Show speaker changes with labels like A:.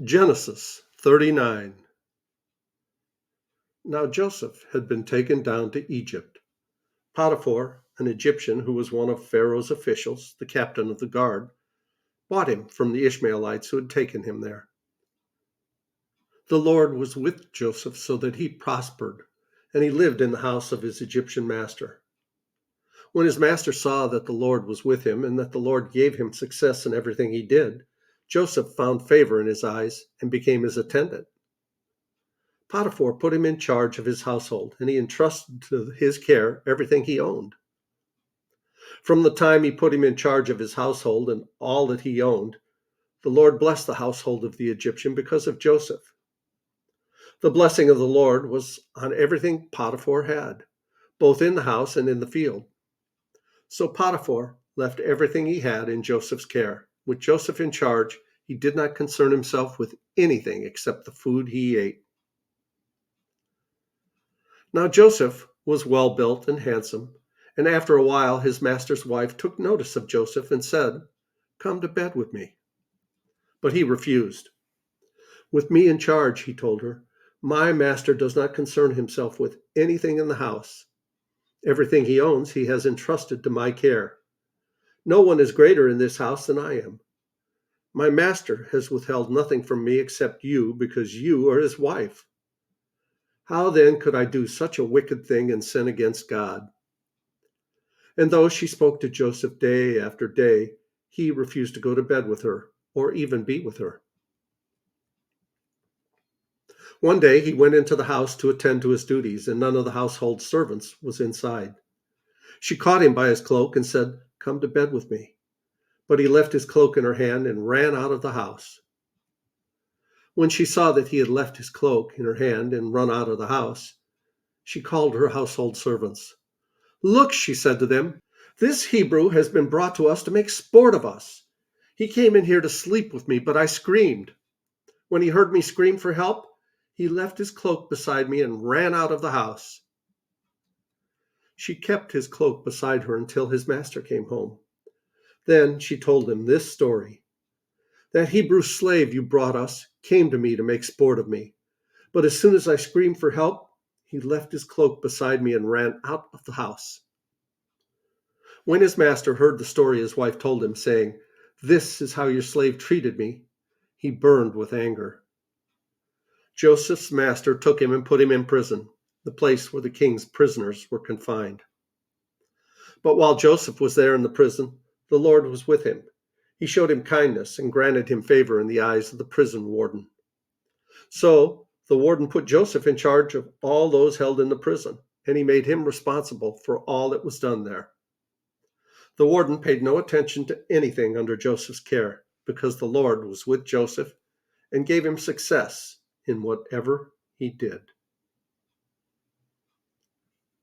A: Genesis 39. Now Joseph had been taken down to Egypt. Potiphar, an Egyptian who was one of Pharaoh's officials, the captain of the guard, bought him from the Ishmaelites who had taken him there. The Lord was with Joseph so that he prospered, and he lived in the house of his Egyptian master. When his master saw that the Lord was with him and that the Lord gave him success in everything he did, Joseph found favor in his eyes and became his attendant. Potiphar put him in charge of his household, and he entrusted to his care everything he owned. From the time he put him in charge of his household and all that he owned, the Lord blessed the household of the Egyptian because of Joseph. The blessing of the Lord was on everything Potiphar had, both in the house and in the field. So Potiphar left everything he had in Joseph's care. With Joseph in charge, he did not concern himself with anything except the food he ate. Now Joseph was well built and handsome, and after a while his master's wife took notice of Joseph and said, "Come to bed with me." But he refused. "With me in charge," he told her, "my master does not concern himself with anything in the house. Everything he owns he has entrusted to my care. No one is greater in this house than I am. My master has withheld nothing from me except you, because you are his wife. How then could I do such a wicked thing and sin against God?" And though she spoke to Joseph day after day, he refused to go to bed with her or even be with her. One day he went into the house to attend to his duties, and none of the household servants was inside. She caught him by his cloak and said, "Come to bed with me." But he left his cloak in her hand and ran out of the house. When she saw that he had left his cloak in her hand and run out of the house, she called her household servants. "Look," she said to them, "this Hebrew has been brought to us to make sport of us. He came in here to sleep with me, but I screamed. When he heard me scream for help, he left his cloak beside me and ran out of the house." She kept his cloak beside her until his master came home. Then she told him this story. "That Hebrew slave you brought us came to me to make sport of me. But as soon as I screamed for help, he left his cloak beside me and ran out of the house." When his master heard the story his wife told him, saying, "This is how your slave treated me," he burned with anger. Joseph's master took him and put him in prison, the place where the king's prisoners were confined. But while Joseph was there in the prison, the Lord was with him. He showed him kindness and granted him favor in the eyes of the prison warden. So the warden put Joseph in charge of all those held in the prison, and he made him responsible for all that was done there. The warden paid no attention to anything under Joseph's care, because the Lord was with Joseph and gave him success in whatever he did.